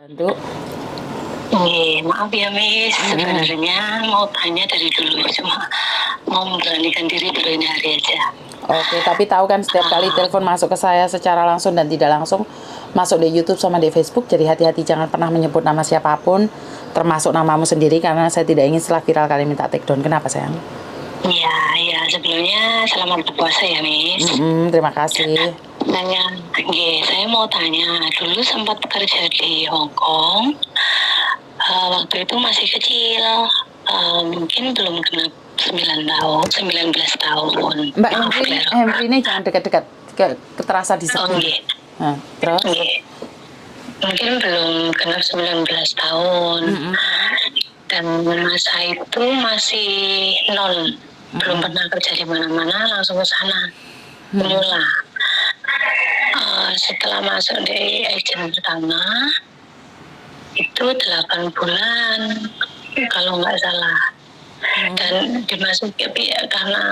Bantu. Maaf ya Miss, sebenarnya mau tanya dari dulu, cuma mau memberanikan diri baru ini hari aja. Oke, tapi tahu kan setiap kali telepon masuk ke saya secara langsung dan tidak langsung masuk di YouTube sama di Facebook, jadi hati-hati jangan pernah menyebut nama siapapun, termasuk namamu sendiri karena saya tidak ingin setelah viral kalian minta take down. Kenapa sayang? Iya, sebelumnya selamat berpuasa ya Miss. Terima kasih. Saya mau tanya, dulu sempat bekerja di Hong Kong, waktu itu masih kecil, mungkin belum genap 19 tahun. Mbak Henry ini jangan dekat-dekat, terasa di Oh, sebelah. Nah, terus? Mungkin belum genap 19 tahun. Dan masa itu masih nol, belum pernah kerja di mana-mana, langsung ke sana menyulah. Setelah masuk di agen pertama itu 8 bulan kalau nggak salah, dan dimasuki karena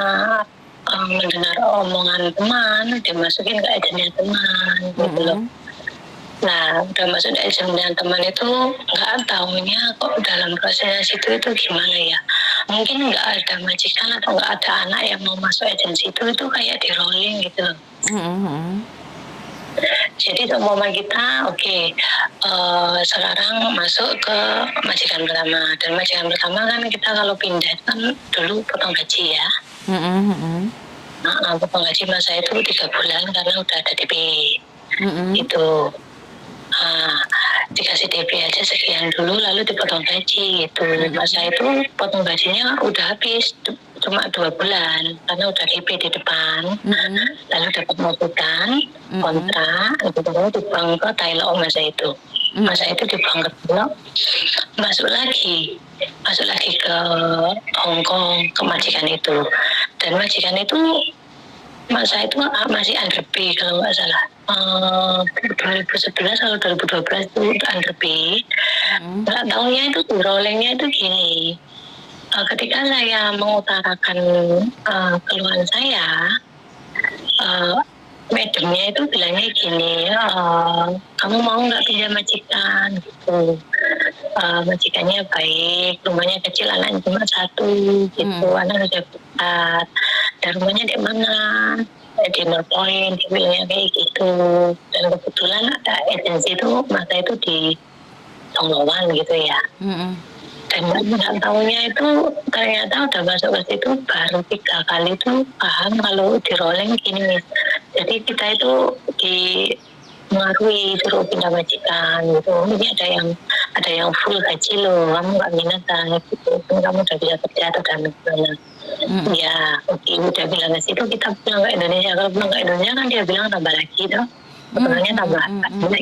mendengar omongan teman, dimasukin ke agennya teman gitu loh. Nah, udah masuk di agennya teman itu nggak tahunya kok dalam proses itu gimana ya, mungkin nggak ada majikan atau nggak ada anak yang mau masuk agensi itu kayak di rolling gitu loh. Jadi umpama kita sekarang masuk ke majikan pertama, dan majikan pertama kan kita kalau pindah kan dulu potong gaji ya. Potong gaji masa itu 3 bulan karena udah ada DP. Itu dikasih DP aja sekian dulu lalu dipotong gaji gitu. Masa itu potong gajinya udah habis cuma 2 bulan karena udah DP di depan. Lalu dapat masukan kontrak gitu, dibuang ke Thailand masa itu. Masa itu dibuang ke Thailand, masuk lagi ke Hong Kong ke majikan itu, dan majikan itu masa itu masih under B kalau nggak salah, 2011 atau 2012 itu under B. Nggak tahunya itu rollingnya itu gini, ketika saya mengutarakan keluhan saya, madamnya itu bilangnya gini, kamu mau nggak pindah majikan gitu. Majikannya baik, rumahnya kecil, anaknya cuma 1 gitu, anak udah besar, dan rumahnya di mana, di North Point, dia bilangnya kayak gitu. Dan kebetulan ada agensi itu masa itu di Songloan gitu ya. Dan nggak tahunya itu ternyata udah masuk ke situ baru 3 kali itu paham kalau di rolling gini. Jadi kita itu mengaruhi suruh pindah majikan gitu. Ini ada yang full gaji loh, kamu nggak minat kan gitu, kamu udah bisa kerja atau dan gimana. Ya oke, udah bilang ke situ, kita pulang ke Indonesia. Kalau pulang ke Indonesia kan dia bilang tambah lagi tuh, betulnya tambah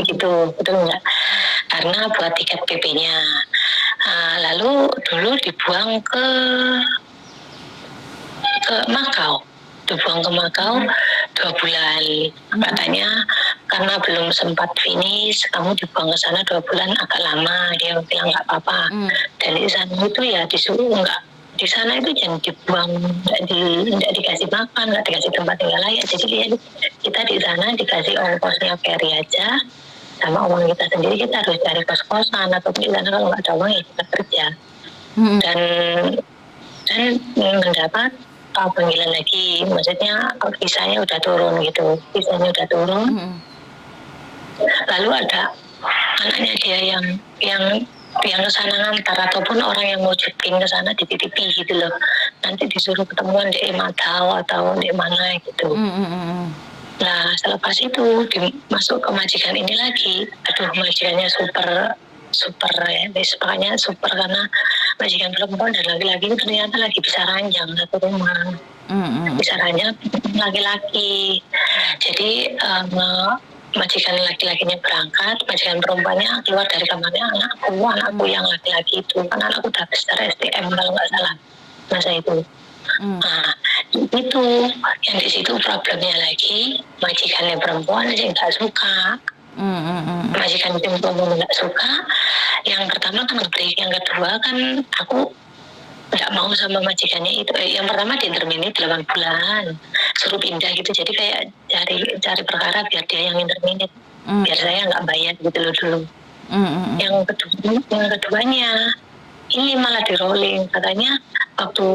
gitu, betul nggak? Karena buat tiket PP-nya. Lalu dulu dibuang ke Makau, 2 bulan. Katanya karena belum sempat finish, kamu dibuang ke sana 2 bulan agak lama. Dia bilang nggak apa-apa. Dan di sana itu ya disuruh nggak, di sana itu jangan dibuang, nggak dikasih makan, nggak dikasih tempat tinggal layak. Jadi kita di sana dikasih ongkosnya ferry aja, sama uang kita sendiri. Kita harus cari kos-kosan atau di sana kalau nggak ada uang ya kita kerja. Dan mendapat panggilan lagi, maksudnya visanya udah turun gitu, lalu ada anaknya dia yang kesana ngantar, ataupun orang yang mau syuting ke sana dititipi gitu loh, nanti disuruh ketemuan di Macau atau di mana gitu. Nah selepas itu masuk ke majikan ini lagi, majikannya super ya, pokoknya super, karena majikan perempuan dan laki-laki itu ternyata lagi bisa ranjang satu rumah. Bisa ranjang laki-laki. Jadi majikan laki-lakinya berangkat, majikan perempuannya keluar dari kamarnya, anakku yang laki-laki itu, kan anakku udah besar STM kalau nggak salah masa itu. Nah itu yang di situ problemnya lagi, majikannya perempuan aja nggak suka. Majikan perempuan nggak suka. Yang pertama kan ngebreak, yang kedua kan aku nggak mau sama majikannya itu. Yang pertama diinterminate 8 bulan, suruh pindah gitu. Jadi kayak cari perkara biar dia yang interminate, biar saya nggak bayar gitu loh dulu. Yang keduanya ini malah di rolling, katanya waktu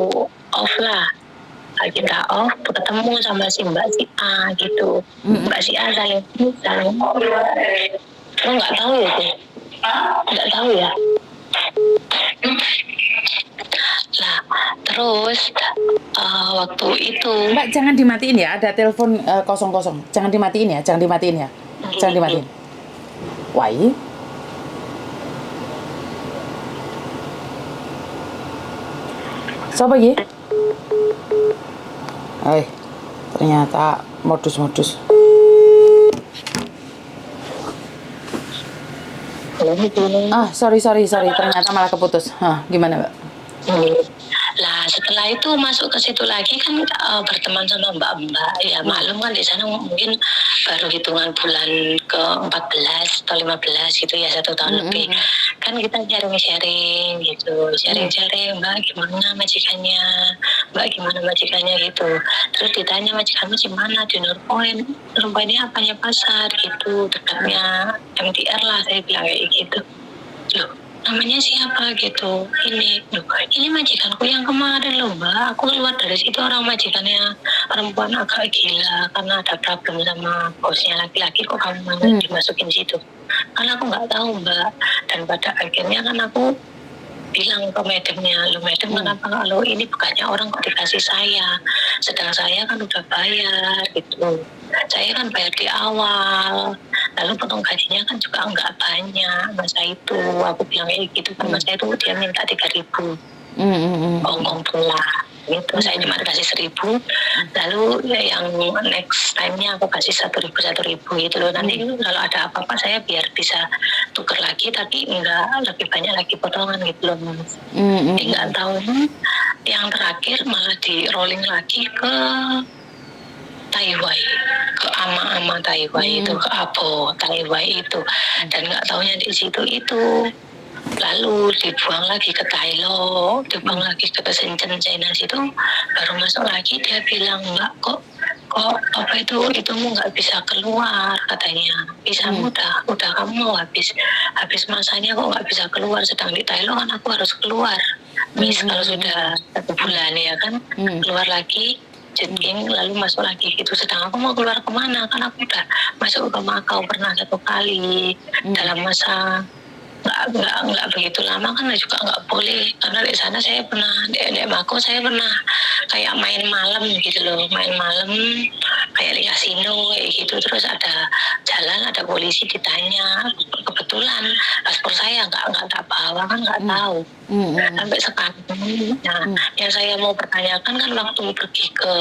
off lah, kita off ketemu sama si Mbak si A gitu. Mbak si A saling lo nggak tahu ya tuh, nggak tahu ya. Lah terus waktu itu Mbak jangan dimatiin ya, ada telepon kosong. Jangan dimatiin ya. Jangan dimatiin. Why? Siapa ya? Ternyata modus. Sorry. Ternyata malah keputus. Gimana, Mbak? Lah setelah itu masuk ke situ lagi kan berteman sama mbak-mbak, ya maklum kan di sana mungkin baru hitungan bulan ke 14 atau 15 gitu ya, 1 tahun lebih. Kan kita sharing gitu, sharing mbak gimana majikannya gitu. Terus ditanya majikanmu di mana, di Nurpoint. Nurpointnya apanya pasar gitu, dekatnya MTR lah, saya bilang kayak gitu. Loh namanya siapa gitu, ini majikanku yang kemarin loh mbak, aku keluar dari situ orang majikannya perempuan agak gila karena ada problem sama bosnya laki-laki, kok kamu mana dimasukin situ, karena aku nggak tahu mbak. Dan pada akhirnya kan aku bilang ke madamnya, lo madam kenapa kalau ini bukannya orang kok dikasih saya, sedang saya kan udah bayar gitu, saya kan bayar di awal, lalu potong gajinya kan juga nggak banyak masa itu, aku bilang kayak gitu kan. Masa itu dia minta 3.000 ongkong pulang gitu, saya cuma kasih 1.000, lalu yang next time-nya aku kasih 1.000 gitu loh, nanti kalau ada apa-apa saya biar bisa tuker lagi tapi enggak lebih banyak lagi potongan gitu loh mas. Nggak tahu yang terakhir malah di rolling lagi ke Taiwai, ke ama-ama Taiwai itu, ke Abo Taiwai itu, dan nggak taunya di situ itu. Lalu dibuang lagi ke Thailand, dibuang lagi ke Shenzhen China situ, baru masuk lagi dia bilang enggak kok apa itumu nggak bisa keluar katanya, visamu udah kamu habis masanya kok nggak bisa keluar, sedang di Thailand kan aku harus keluar kalau sudah 1 bulan ya kan, keluar lagi syuting lalu masuk lagi gitu, sedang aku mau keluar kemana kan aku udah masuk ke Makau pernah 1 kali dalam masa nggak begitu lama kan, juga nggak boleh karena di sana saya pernah di Makau saya pernah kayak main malam gitu loh, main malam kayak di kasino kayak gitu, terus ada jalan ada polisi ditanya, kebetulan paspor saya nggak tak bawa kan, nggak tahu sampai sekarang. Nah yang saya mau pertanyakan kan waktu pergi ke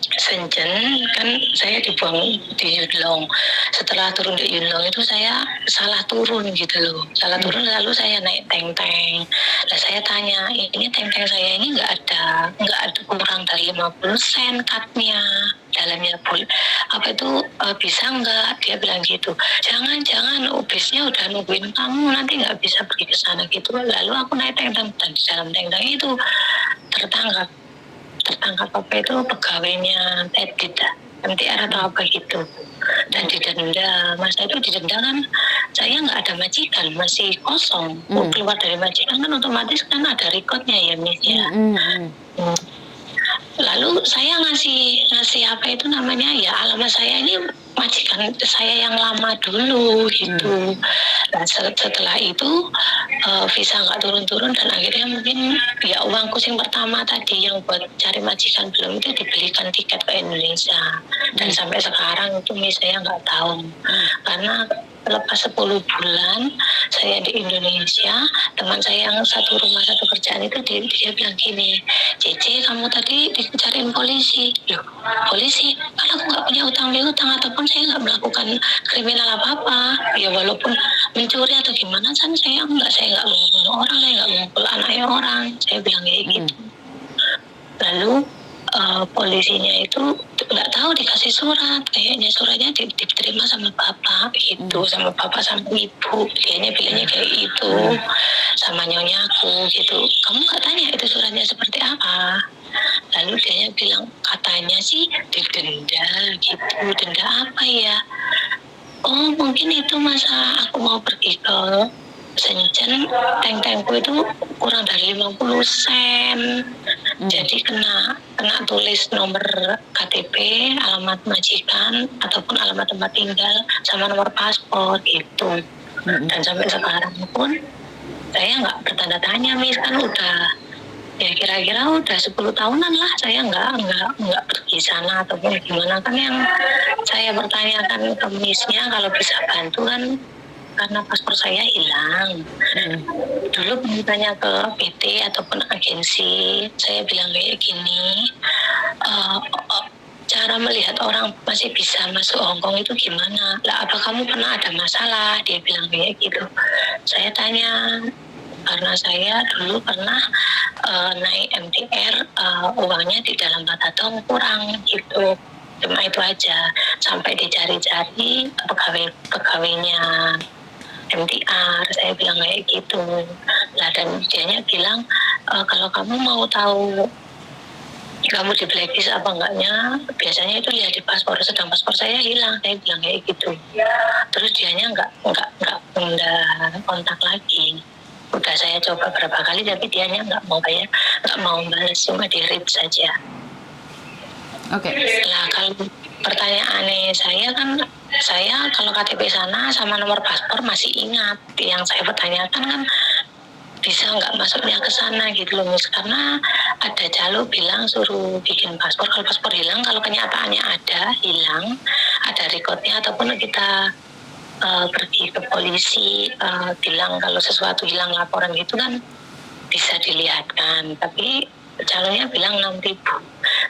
Shenzhen kan saya dibuang di Yunlong. Setelah turun di Yunlong itu saya salah turun gitu loh. Lalu saya naik tank. Nah saya tanya, ini tank saya ini nggak ada kurang dari 50 sen cutnya, dalamnya apa itu bisa nggak? Dia bilang gitu. Jangan bisnya udah nungguin kamu, nanti nggak bisa pergi ke sana gitu. Lalu aku naik tank dan di dalam tank itu tertangkap apa itu pegawainya edit MTR atau apa gitu, dan didenda. Masa itu didenda kan saya nggak ada majikan, masih kosong. Keluar dari majikan kan otomatis kan ada recordnya ya Miss ya. Lalu saya ngasih apa itu namanya ya, alamat saya ini majikan saya yang lama dulu gitu. Nah setelah itu visa nggak turun dan akhirnya mungkin ya uangku yang pertama tadi yang buat cari majikan belum itu dibelikan tiket ke Indonesia, dan sampai sekarang itu saya nggak tahu karena lepas 10 bulan saya di Indonesia, teman saya yang satu rumah satu kerjaan itu dia bilang gini, Cece kamu tadi dicariin polisi. Loh polisi? Kan aku nggak punya utang piutang ataupun saya nggak melakukan kriminal apa-apa. Ya walaupun mencuri atau gimana kan saya nggak membunuh orang, saya nggak memukul anaknya orang. Saya bilang kayak gitu. Lalu polisinya itu nggak tahu dikasih surat, kayaknya suratnya diterima sama bapak gitu, sama bapak sama ibu, kayaknya bilangnya kayak itu sama nyonyaku gitu. Kamu nggak tanya itu suratnya seperti apa? Lalu dia bilang katanya sih didenda gitu. Denda apa ya? Oh, mungkin itu masa aku mau pergi ke Shenzhen, tank-tankku itu kurang dari 50 sen. Jadi kena kena tulis nomor KTP, alamat majikan ataupun alamat tempat tinggal sama nomor paspor gitu. Dan sampai sekarang pun saya nggak bertanda tanya, Miss, kan udah ya kira-kira udah 10 tahunan lah saya nggak pergi sana ataupun gimana. Kan yang saya bertanyakan ke Missnya kalau bisa bantu kan karena paspor saya hilang. Dulu tanya ke PT ataupun agensi, saya bilang kayak gini, cara melihat orang masih bisa masuk Hong Kong itu gimana? Lah apa kamu pernah ada masalah? Dia bilang kayak gitu. Saya tanya, karena saya dulu pernah naik MTR, uangnya di dalam Batatong kurang gitu. Cuma itu aja, sampai dicari-cari pegawainya MTR, saya bilang kayak gitu. Lah dan dianya bilang, kalau kamu mau tahu kamu di blacklist apa enggaknya, biasanya itu lihat di paspor, sedang paspor saya hilang, saya bilang kayak gitu. Terus dianya nggak kontak lagi. Udah saya coba berapa kali tapi dianya nggak mau balas, cuma di read saja. Oke. Nah kalau pertanyaannya saya kan, saya kalau KTP sana sama nomor paspor masih ingat. Yang saya pertanyakan kan bisa nggak masuknya ke sana gitu loh, Miss, karena ada jalur bilang suruh bikin paspor. Kalau paspor hilang, kalau kenyataannya ada hilang, ada recordnya ataupun kita pergi ke polisi bilang kalau sesuatu hilang laporan gitu kan bisa dilihatkan. Tapi calonnya bilang 6.000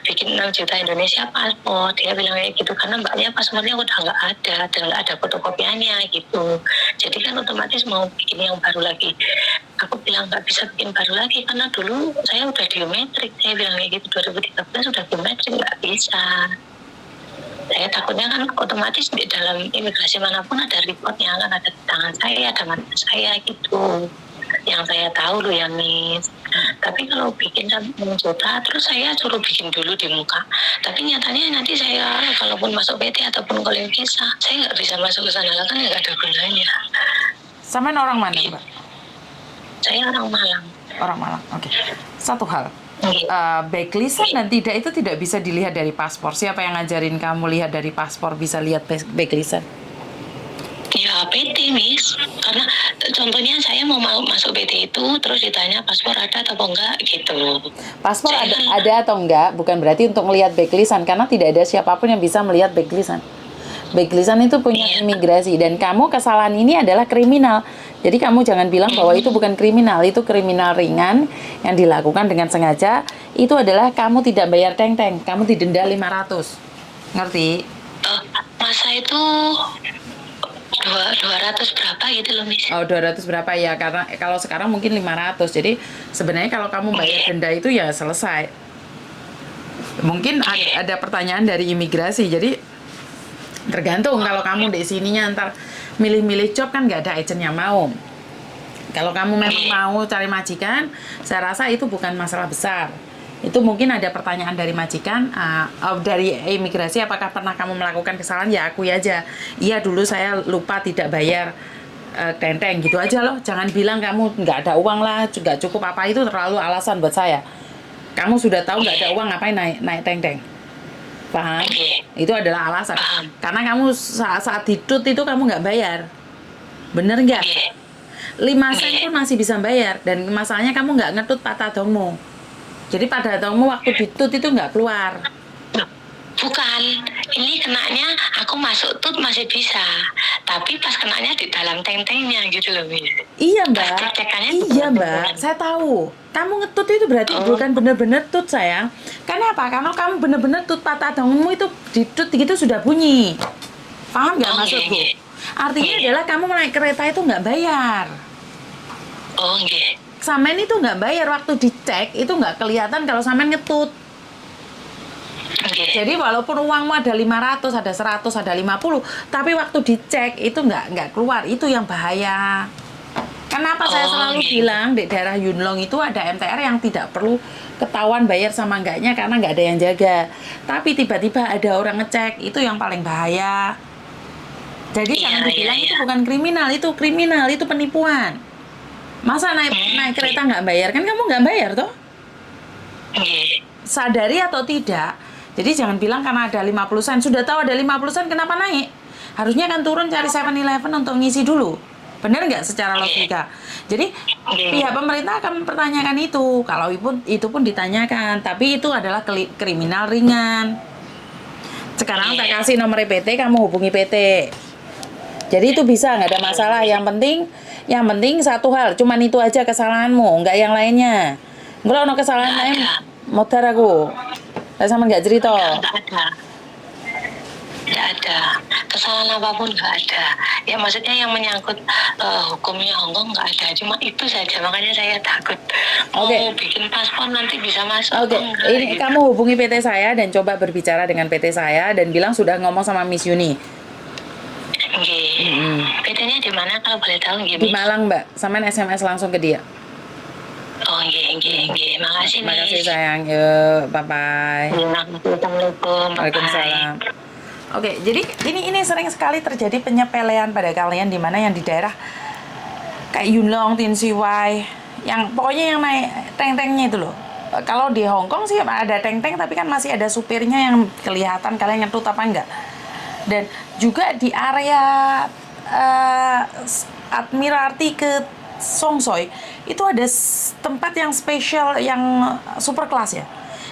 bikin 6 juta Indonesia paspor. Dia bilang kayak gitu karena mbaknya paspornya udah nggak ada dan nggak ada fotokopiannya gitu. Jadi kan otomatis mau bikin yang baru lagi. Aku bilang nggak bisa bikin baru lagi karena dulu saya udah biometrik. Saya bilang kayak gitu 2013 udah biometrik, nggak bisa. Saya takutnya kan otomatis di dalam imigrasi manapun ada reportnya, kan ada di tangan saya, ada mata saya gitu. Yang saya tahu loh ya, Miss. Tapi kalau bikin 1 juta terus saya suruh bikin dulu di muka. Tapi nyatanya nanti saya kalaupun masuk PT ataupun calling visa, saya nggak bisa masuk ke sana, kan nggak ada gunanya. Sampean orang mana, Mbak? Saya orang Malang. Orang Malang. Oke. Satu hal. Backlistan dan tidak itu tidak bisa dilihat dari paspor. Siapa yang ngajarin kamu lihat dari paspor bisa lihat backlistan? Ya PT, Miss. Karena contohnya saya mau masuk PT itu terus ditanya paspor ada atau enggak gitu. Paspor ada atau enggak bukan berarti untuk melihat backlistan, karena tidak ada siapapun yang bisa melihat backlistan. Backlistan itu punya imigrasi dan kamu kesalahan ini adalah kriminal. Jadi kamu jangan bilang bahwa itu bukan kriminal, itu kriminal ringan yang dilakukan dengan sengaja. Itu adalah kamu tidak bayar teng-teng, kamu didenda 500. Ngerti? Masa itu 200 berapa gitu loh, Miss. Oh, 200 berapa ya? Karena kalau sekarang mungkin 500. Jadi sebenarnya kalau kamu bayar denda itu ya selesai. Mungkin ada pertanyaan dari imigrasi. Jadi tergantung, kalau kamu di sininya ntar milih-milih job kan nggak ada agent yang mau. Kalau kamu memang mau cari majikan, saya rasa itu bukan masalah besar. Itu mungkin ada pertanyaan dari majikan, dari imigrasi, apakah pernah kamu melakukan kesalahan? Ya akui aja, iya dulu saya lupa tidak bayar teng-teng gitu aja loh. Jangan bilang kamu nggak ada uang lah, nggak cukup apa, itu terlalu alasan buat saya. Kamu sudah tahu nggak ada uang, ngapain naik teng-teng? Paham? Itu adalah alasan. Karena kamu saat ditut itu kamu nggak bayar. Bener nggak? 5 sen pun masih bisa bayar. Dan masalahnya kamu nggak ngetut patadongmu. Jadi patadongmu waktu ditut itu nggak keluar. Bukan, ini kenanya aku masuk tut masih bisa, tapi pas kenanya di dalam teng-tengnya gitu loh, Miss. Iya Mbak, iya Mbak, saya tahu. Kamu ngetut itu berarti bukan bener-bener tut sayang. Karena apa? Karena kamu bener-bener tut patadongmu itu ditut gitu sudah bunyi. Paham nggak maksudku? Artinya adalah kamu naik kereta itu nggak bayar. Oh nggih. Samen itu nggak bayar, waktu dicek itu nggak kelihatan kalau samen ngetut. Jadi walaupun uangmu ada 500, ada 100, ada 50, tapi waktu dicek itu nggak keluar, itu yang bahaya. Kenapa saya selalu bilang di daerah Yunlong itu ada MTR yang tidak perlu ketahuan bayar sama enggaknya karena nggak ada yang jaga. Tapi tiba-tiba ada orang ngecek, itu yang paling bahaya. Jadi Iya, jangan dibilang iya, itu iya. bukan kriminal, itu penipuan. Masa naik naik kereta nggak bayar, kan kamu nggak bayar toh? Nggih. Sadari atau tidak. Jadi jangan bilang karena ada 50 sen, sudah tahu ada 50 sen kenapa naik? Harusnya kan turun cari 7-Eleven untuk ngisi dulu. Benar nggak secara logika? Jadi pihak pemerintah akan mempertanyakan itu. Kalau itu pun ditanyakan, tapi itu adalah kriminal ringan. Sekarang tak kasih nomor PT, kamu hubungi PT. Jadi itu bisa, nggak ada masalah. Yang penting satu hal, cuman itu aja kesalahanmu, nggak yang lainnya. Kalau ada kesalahan Nggak lain, ada. modar aku. Saya sama nggak cerita. Nggak ada. Nggak ada. Kesalahan apapun nggak ada. Ya maksudnya yang menyangkut hukumnya Hongkong nggak ada. Cuma itu saja. Makanya saya takut. Mau Oke. bikin paspor nanti bisa masuk. Oke, enggak, ini gitu. kamu hubungi PT saya dan coba berbicara dengan PT saya dan bilang sudah ngomong sama Miss Yuni. Nggih. PT-nya di mana kalau boleh tahu nggih, Di Miss? Malang, Mbak. Samain SMS langsung ke dia. Oh, nggih. Makasih, Makasih Miss. sayang. Yuk, bye-bye. Assalamualaikum. Bye-bye. Waalaikumsalam. Oke, jadi ini sering sekali terjadi penyepelean pada kalian di mana yang di daerah kayak Yunlong, Tin Si Wai, yang pokoknya yang naik tank-tanknya itu loh. Kalau di Hong Kong sih ada tank-tank tapi kan masih ada supirnya yang kelihatan kalian ngetut apa enggak. Dan juga di area Admiralty ke Songsoi itu ada tempat yang spesial yang super kelas ya.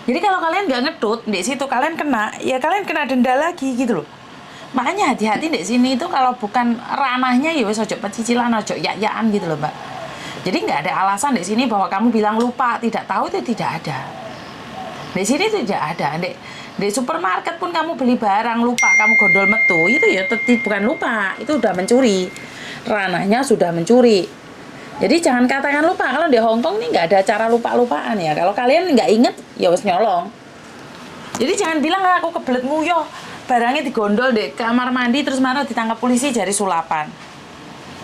Jadi kalau kalian nggak ngedut di situ kalian kena, ya kalian kena denda lagi gitu loh. Makanya hati-hati di sini itu kalau bukan ranahnya ya wis ojo pecicilan, ojo yak-yakan gitu loh, Mbak. Jadi nggak ada alasan di sini bahwa kamu bilang lupa, tidak tahu itu tidak ada. Di sini tidak ada. Di supermarket pun kamu beli barang lupa, kamu gondol metu, itu ya bukan lupa, itu udah mencuri. Ranahnya sudah mencuri. Jadi jangan katakan lupa. Kalau di Hong Kong nih nggak ada cara lupa-lupaan ya. Kalau kalian nggak inget, ya wis nyolong. Jadi jangan bilang aku kebelet nguyuh, barangnya digondol di kamar mandi terus marah ditangkap polisi jadi sulapan.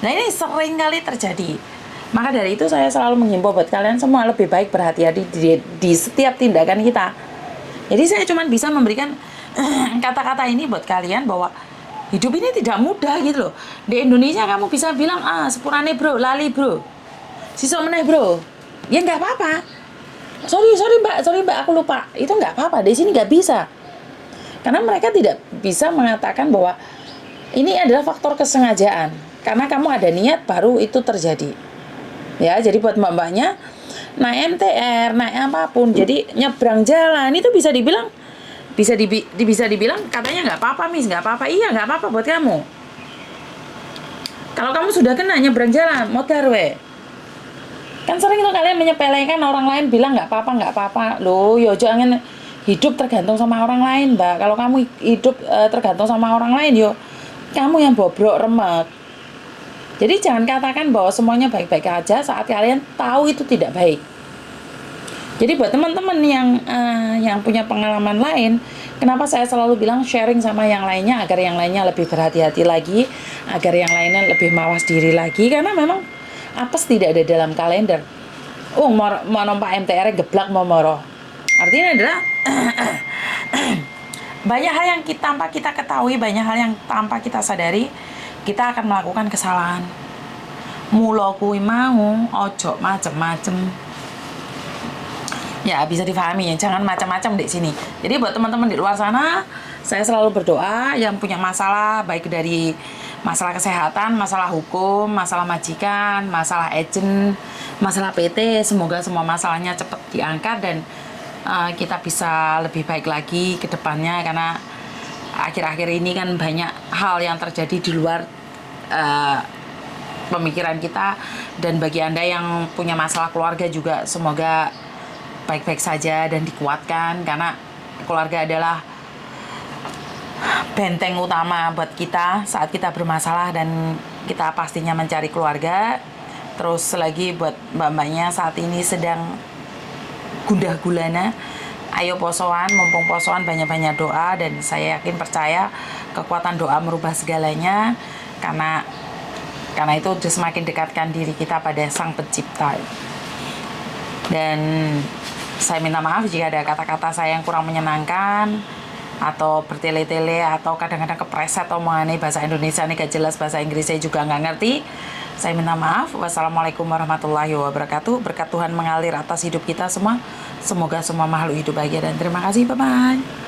Nah ini sering kali terjadi. Maka dari itu saya selalu menghimbau buat kalian semua lebih baik berhati-hati di setiap tindakan kita. Jadi saya cuma bisa memberikan kata-kata ini buat kalian bahwa hidup ini tidak mudah gitu loh. Di Indonesia kamu bisa bilang sepurane bro, lali bro, sisok meneh bro, ya nggak apa-apa. Sorry mbak aku lupa, itu nggak apa-apa. Di sini nggak bisa karena mereka tidak bisa mengatakan bahwa ini adalah faktor kesengajaan karena kamu ada niat baru itu terjadi ya. Jadi buat mbak-mbaknya naik MTR, naik apapun, jadi nyebrang jalan itu bisa dibilang bisa dibilang katanya nggak apa-apa Miss, nggak apa-apa. Iya nggak apa-apa buat kamu. Kalau kamu sudah kena nyebrang jalan motor we, kan sering tuh kalian menyepelekan orang lain bilang nggak apa-apa loh. Yo jangan hidup tergantung sama orang lain, Mbak. Kalau kamu hidup tergantung sama orang lain, yo kamu yang bobrok remek. Jadi jangan katakan bahwa semuanya baik-baik aja saat kalian tahu itu tidak baik. Jadi buat teman-teman yang punya pengalaman lain, kenapa saya selalu bilang sharing sama yang lainnya agar yang lainnya lebih berhati-hati lagi, agar yang lainnya lebih mawas diri lagi, karena memang apes tidak ada dalam kalender. Mau numpak MTR geblak mau moro. Artinya adalah banyak hal yang tanpa kita ketahui, banyak hal yang tanpa kita sadari, kita akan melakukan kesalahan. Mula kuwi mau ojo macem-macem. Ya bisa difahami ya, jangan macam-macam di sini. Jadi buat teman-teman di luar sana, saya selalu berdoa yang punya masalah baik dari masalah kesehatan, masalah hukum, masalah majikan, masalah agent, masalah PT, semoga semua masalahnya cepat diangkat dan kita bisa lebih baik lagi ke depannya, karena akhir-akhir ini kan banyak hal yang terjadi di luar pemikiran kita. Dan bagi Anda yang punya masalah keluarga juga semoga baik-baik saja dan dikuatkan, karena keluarga adalah benteng utama buat kita saat kita bermasalah dan kita pastinya mencari keluarga. Terus lagi buat mbak-mbaknya saat ini sedang gundah gulana, ayo posoan, mumpung posoan banyak-banyak doa, dan saya yakin percaya kekuatan doa merubah segalanya, karena itu sudah semakin dekatkan diri kita pada Sang Pencipta. Dan saya minta maaf jika ada kata-kata saya yang kurang menyenangkan. atau bertele-tele atau kadang-kadang kepreset omongannya bahasa Indonesia ini gak jelas, bahasa Inggris saya juga nggak ngerti, saya minta maaf. Wassalamualaikum warahmatullahi wabarakatuh. Berkat Tuhan mengalir atas hidup kita semua. Semoga semua makhluk hidup bahagia dan terima kasih. Bye-bye.